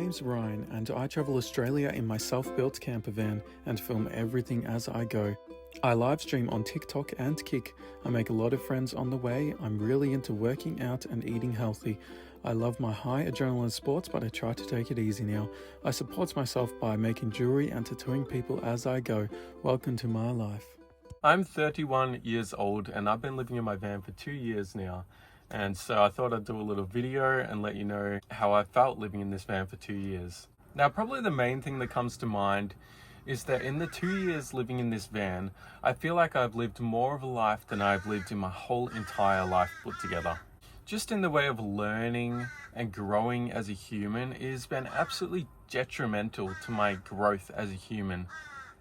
name's Ryan and I travel Australia in my self-built camper van and film everything as I go. I live stream on TikTok and Kick. I make a lot of friends on the way. I'm really into working out and eating healthy. I love my high adrenaline sports, but I try to take it easy now. I support myself by making jewelry and tattooing people as I go. Welcome to my life. I'm 31 years old and I've been living in my van for 2 years now. And so I thought I'd do a little video and let you know how I felt living in this van for 2 years. Now, probably the main thing that comes to mind is that in the 2 years living in this van, I feel like I've lived more of a life than I've lived in my whole entire life put together. Just in the way of learning and growing as a human, it has been absolutely detrimental to my growth as a human,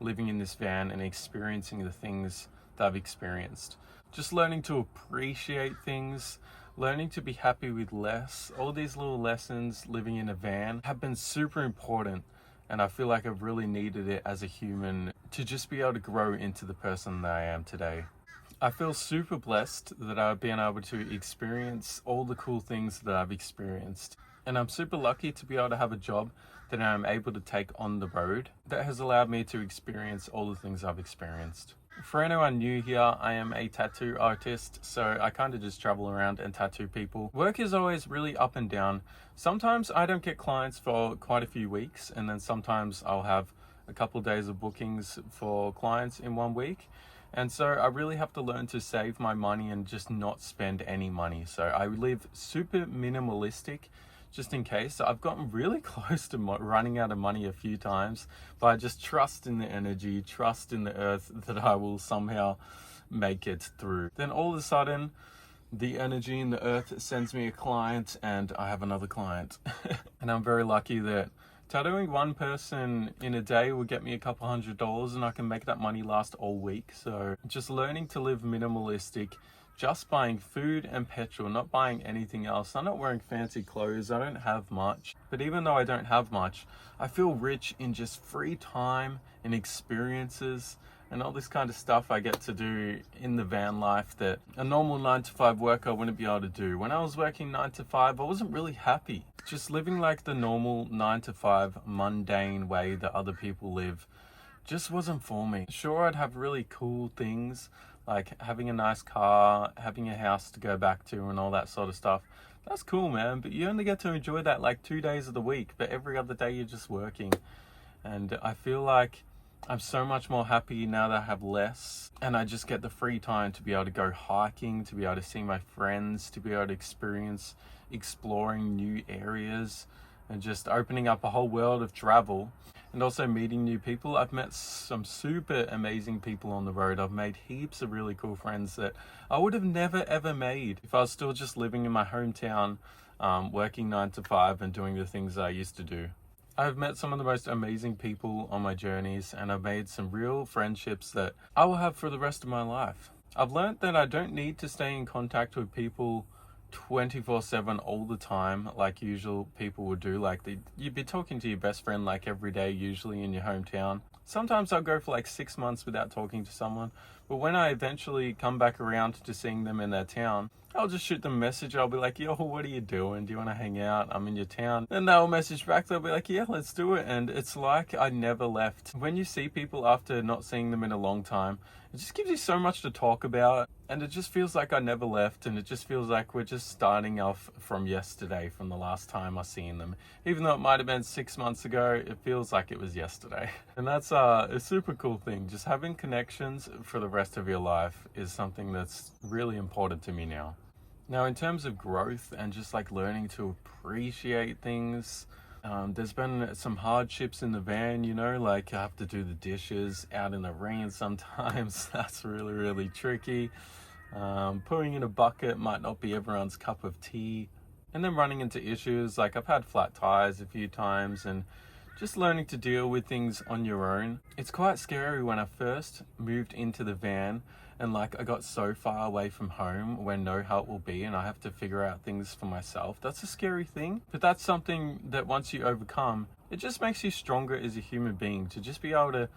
living in this van and experiencing the things that I've experienced. Just learning to appreciate things, learning to be happy with less. All these little lessons living in a van have been super important, and I feel like I've really needed it as a human to just be able to grow into the person that I am today. I feel super blessed that I've been able to experience all the cool things that I've experienced. And I'm super lucky to be able to have a job that I'm able to take on the road that has allowed me to experience all the things I've experienced. For anyone new here, I am a tattoo artist, so I kind of just travel around and tattoo people. Work is always really up and down. Sometimes I don't get clients for quite a few weeks, and then sometimes I'll have a couple of days of bookings for clients in 1 week. And so I really have to learn to save my money and just not spend any money. So I live super minimalistic, just in case. So I've gotten really close to running out of money a few times, but I just trust in the energy, trust in the earth that I will somehow make it through. Then all of a sudden, the energy in the earth sends me a client and I have another client. And I'm very lucky that tattooing one person in a day will get me a couple $100 and I can make that money last all week. So just learning to live minimalistic, just buying food and petrol, not buying anything else. I'm not wearing fancy clothes, I don't have much. But even though I don't have much, I feel rich in just free time and experiences and all this kind of stuff I get to do in the van life that a normal 9-to-5 worker wouldn't be able to do. When I was working 9 to 5, I wasn't really happy. Just living like the normal 9-to-5 mundane way that other people live just wasn't for me. Sure, I'd have really cool things like having a nice car, having a house to go back to and all that sort of stuff. That's cool, man, but you only get to enjoy that like 2 days of the week, but every other day you're just working. And I feel like I'm so much more happy now that I have less and I just get the free time to be able to go hiking, to be able to see my friends, to be able to experience exploring new areas and just opening up a whole world of travel and also meeting new people. I've met some super amazing people on the road. I've made heaps of really cool friends that I would have never ever made if I was still just living in my hometown, working 9 to 5 and doing the things I used to do. I've met some of the most amazing people on my journeys and I've made some real friendships that I will have for the rest of my life. I've learned that I don't need to stay in contact with people 24/7 all the time like usual people would do. Like you'd be talking to your best friend like every day, usually in your hometown. Sometimes I'll go for like 6 months without talking to someone, but when I eventually come back around to seeing them in their town, I'll just shoot them a message. I'll be like, yo, what are you doing? Do you want to hang out? I'm in your town. Then they'll message back. They'll be like, yeah, let's do it. And it's like I never left. When you see people after not seeing them in a long time, it just gives you so much to talk about. And it just feels like I never left. And it just feels like we're just starting off from yesterday, from the last time I seen them. Even though it might have been 6 months ago, it feels like it was yesterday. And that's a super cool thing. Just having connections for the rest of your life is something that's really important to me now. Now, in terms of growth and just like learning to appreciate things, there's been some hardships in the van, you know, like I have to do the dishes out in the rain sometimes. That's really, really tricky. Putting in a bucket might not be everyone's cup of tea. And then running into issues like I've had flat tires a few times and just learning to deal with things on your own. It's quite scary when I first moved into the van and like I got so far away from home where no help will be and I have to figure out things for myself. That's a scary thing, but that's something that once you overcome, it just makes you stronger as a human being to just be able to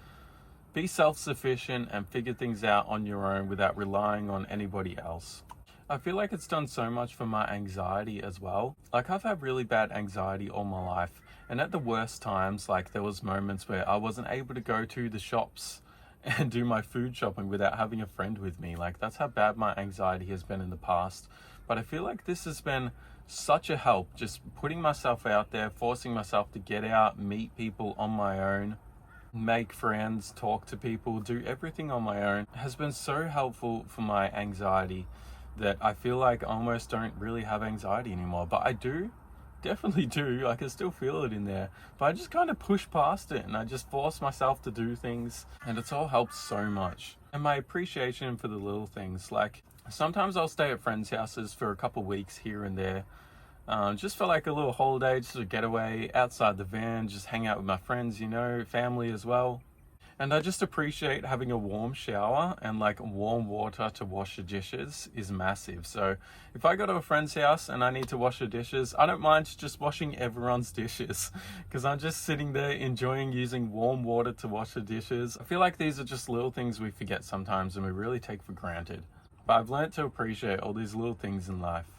be self-sufficient and figure things out on your own without relying on anybody else. I feel like it's done so much for my anxiety as well. Like, I've had really bad anxiety all my life, and at the worst times, like, there was moments where I wasn't able to go to the shops and do my food shopping without having a friend with me. Like, that's how bad my anxiety has been in the past. But I feel like this has been such a help, just putting myself out there, forcing myself to get out, meet people on my own, make friends, talk to people, do everything on my own, has been so helpful for my anxiety that I feel like I almost don't really have anxiety anymore. But I do, definitely do. I can still feel it in there. But I just kind of push past it and I just force myself to do things. And it's all helped so much. And my appreciation for the little things, like sometimes I'll stay at friends' houses for a couple weeks here and there. Just for like a little holiday, just a getaway outside the van, just hang out with my friends, you know, family as well. And I just appreciate having a warm shower, and like warm water to wash the dishes is massive. So if I go to a friend's house and I need to wash the dishes, I don't mind just washing everyone's dishes because I'm just sitting there enjoying using warm water to wash the dishes. I feel like these are just little things we forget sometimes and we really take for granted. But I've learned to appreciate all these little things in life.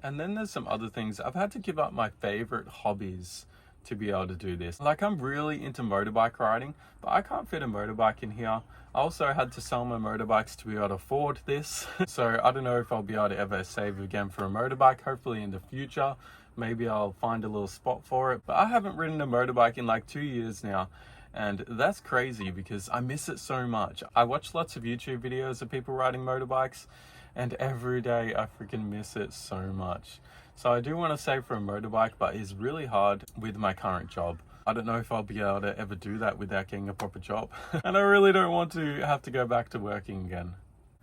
And then there's some other things. I've had to give up my favorite hobbies to be able to do this. Like, I'm really into motorbike riding, but I can't fit a motorbike in here. I also had to sell my motorbikes to be able to afford this. So I don't know if I'll be able to ever save again for a motorbike. Hopefully in the future, maybe I'll find a little spot for it. But I haven't ridden a motorbike in like 2 years now. And that's crazy because I miss it so much. I watch lots of YouTube videos of people riding motorbikes, and every day I freaking miss it so much. So I do want to save for a motorbike, but it's really hard with my current job. I don't know if I'll be able to ever do that without getting a proper job. And I really don't want to have to go back to working again.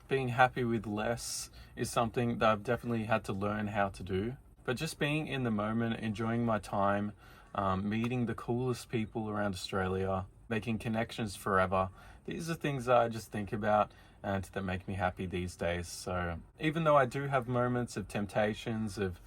Being happy with less is something that I've definitely had to learn how to do. But just being in the moment, enjoying my time, meeting the coolest people around Australia, making connections forever. These are things that I just think about and that make me happy these days. So even though I do have moments of temptations of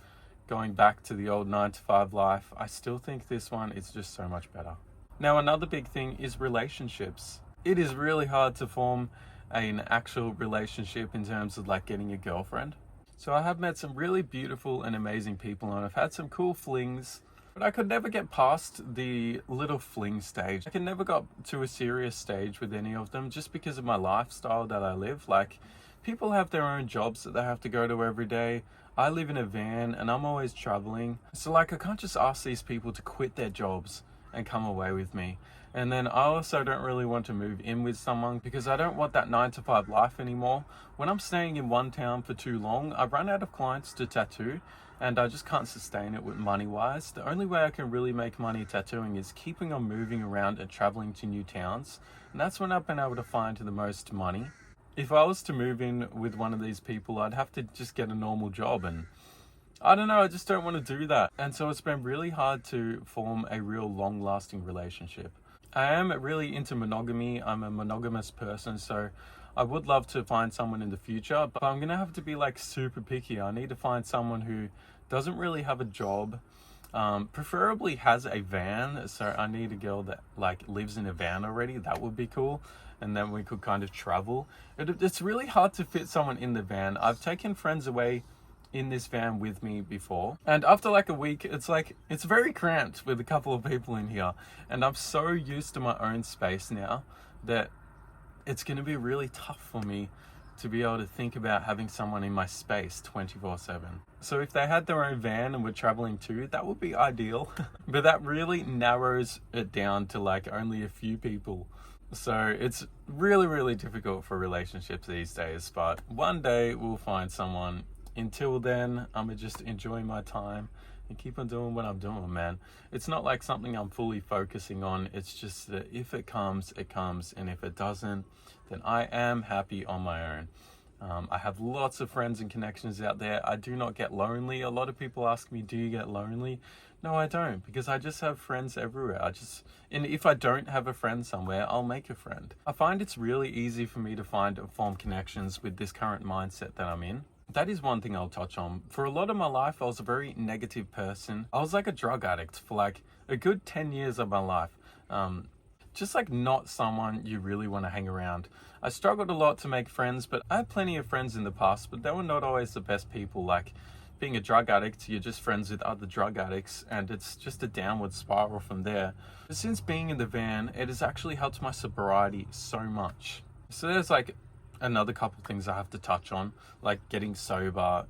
going back to the old 9-to-5 life, I still think this one is just so much better. Now, another big thing is relationships. It is really hard to form an actual relationship in terms of like getting a girlfriend. So I have met some really beautiful and amazing people, and I've had some cool flings, but I could never get past the little fling stage. I could never got to a serious stage with any of them just because of my lifestyle that I live. Like, people have their own jobs that they have to go to every day. I live in a van and I'm always traveling. So like, I can't just ask these people to quit their jobs and come away with me. And then I also don't really want to move in with someone because I don't want that 9-to-5 life anymore. When I'm staying in one town for too long, I run out of clients to tattoo and I just can't sustain it with money wise. The only way I can really make money tattooing is keeping on moving around and traveling to new towns. And that's when I've been able to find the most money. If I was to move in with one of these people, I'd have to just get a normal job, and I don't know, I just don't want to do that. And so it's been really hard to form a real long-lasting relationship. I am really into monogamy. I'm a monogamous person, so I would love to find someone in the future, but I'm gonna have to be like super picky. I need to find someone who doesn't really have a job, preferably has a van. So I need a girl that like lives in a van already. That would be cool. And then we could kind of travel. It's really hard to fit someone in the van. I've taken friends away in this van with me before, and after like a week, it's very cramped with a couple of people in here, and I'm so used to my own space now that it's going to be really tough for me to be able to think about having someone in my space 24/7. So if they had their own van and were traveling too, that would be ideal. But that really narrows it down to like only a few people. So it's really, really difficult for relationships these days, but one day we'll find someone. Until then, I'm gonna just enjoy my time and keep on doing what I'm doing, man. It's not like something I'm fully focusing on. It's just that if it comes, it comes. And if it doesn't, then I am happy on my own. I have lots of friends and connections out there. I do not get lonely. A lot of people ask me, do you get lonely? No, I don't, because I just have friends everywhere. And if I don't have a friend somewhere, I'll make a friend. I find it's really easy for me to find and form connections with this current mindset that I'm in. That is one thing I'll touch on. For a lot of my life, I was a very negative person. I was like a drug addict for like a good 10 years of my life. just like not someone you really want to hang around. I struggled a lot to make friends, but I had plenty of friends in the past, but they were not always the best people. Like being a drug addict, you're just friends with other drug addicts, and it's just a downward spiral from there. But since being in the van, it has actually helped my sobriety so much. So there's like another couple things I have to touch on, like getting sober.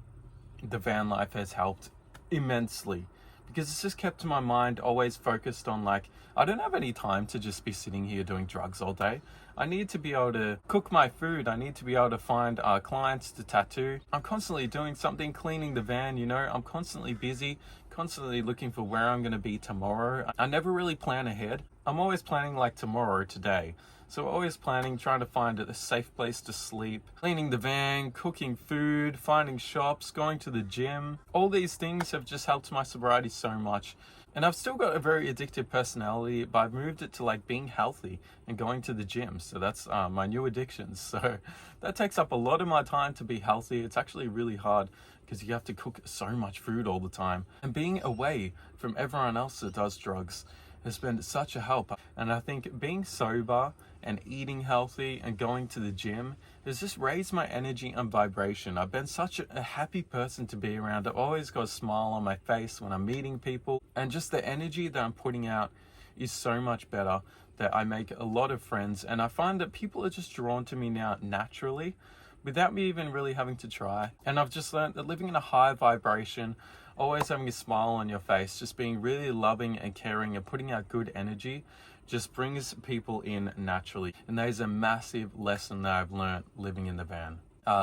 The van life has helped immensely, because it's just kept my mind always focused on, like, I don't have any time to just be sitting here doing drugs all day. I need to be able to cook my food. I need to be able to find clients to tattoo. I'm constantly doing something, cleaning the van, you know. I'm constantly busy, constantly looking for where I'm going to be tomorrow. I never really plan ahead. I'm always planning like tomorrow, today. So always planning, trying to find a safe place to sleep, cleaning the van, cooking food, finding shops, going to the gym. All these things have just helped my sobriety so much. And I've still got a very addictive personality, but I've moved it to like being healthy and going to the gym. So that's my new addiction. So that takes up a lot of my time to be healthy. It's actually really hard because you have to cook so much food all the time. And being away from everyone else that does drugs has been such a help. And I think being sober and eating healthy and going to the gym has just raised my energy and vibration. I've been such a happy person to be around. I've always got a smile on my face when I'm meeting people, and just the energy that I'm putting out is so much better that I make a lot of friends, and I find that people are just drawn to me now naturally without me even really having to try. And I've just learned that living in a high vibration, always having a smile on your face, just being really loving and caring and putting out good energy just brings people in naturally. And that is a massive lesson that I've learned living in the van.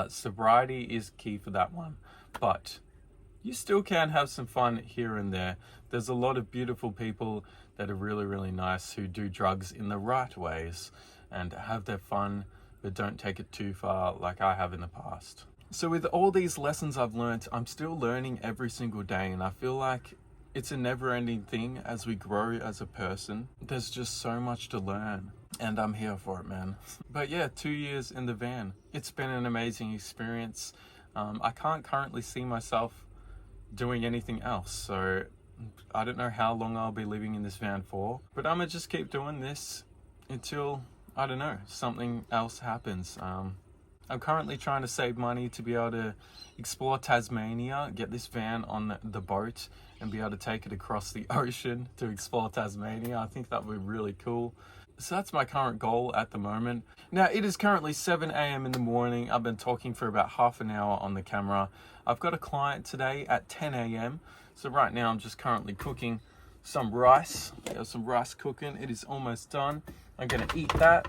Sobriety is key for that one, but you still can have some fun here and there. There's a lot of beautiful people that are really, really nice who do drugs in the right ways and have their fun, but don't take it too far like I have in the past. So with all these lessons I've learned, I'm still learning every single day, and I feel like it's a never-ending thing as we grow as a person. There's just so much to learn, and I'm here for it, man. But yeah, 2 years in the van. It's been an amazing experience. I can't currently see myself doing anything else, so I don't know how long I'll be living in this van for, but I'm gonna just keep doing this until, I don't know, something else happens. I'm currently trying to save money to be able to explore Tasmania, get this van on the boat and be able to take it across the ocean to explore Tasmania. I think that would be really cool. So that's my current goal at the moment. Now it is currently 7 a.m. in the morning. I've been talking for about half an hour on the camera. I've got a client today at 10 a.m. So right now I'm just currently cooking some rice. I have some rice cooking. It is almost done. I'm gonna eat that,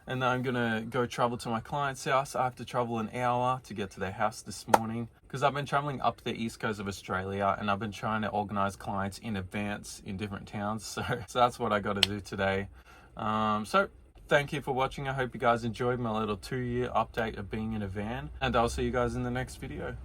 and then I'm gonna go travel to my client's house. I have to travel an hour to get to their house this morning because I've been traveling up the east coast of Australia, and I've been trying to organize clients in advance in different towns. So that's what I got to do today. So thank you for watching. I hope you guys enjoyed my little 2-year update of being in a van, and I'll see you guys in the next video.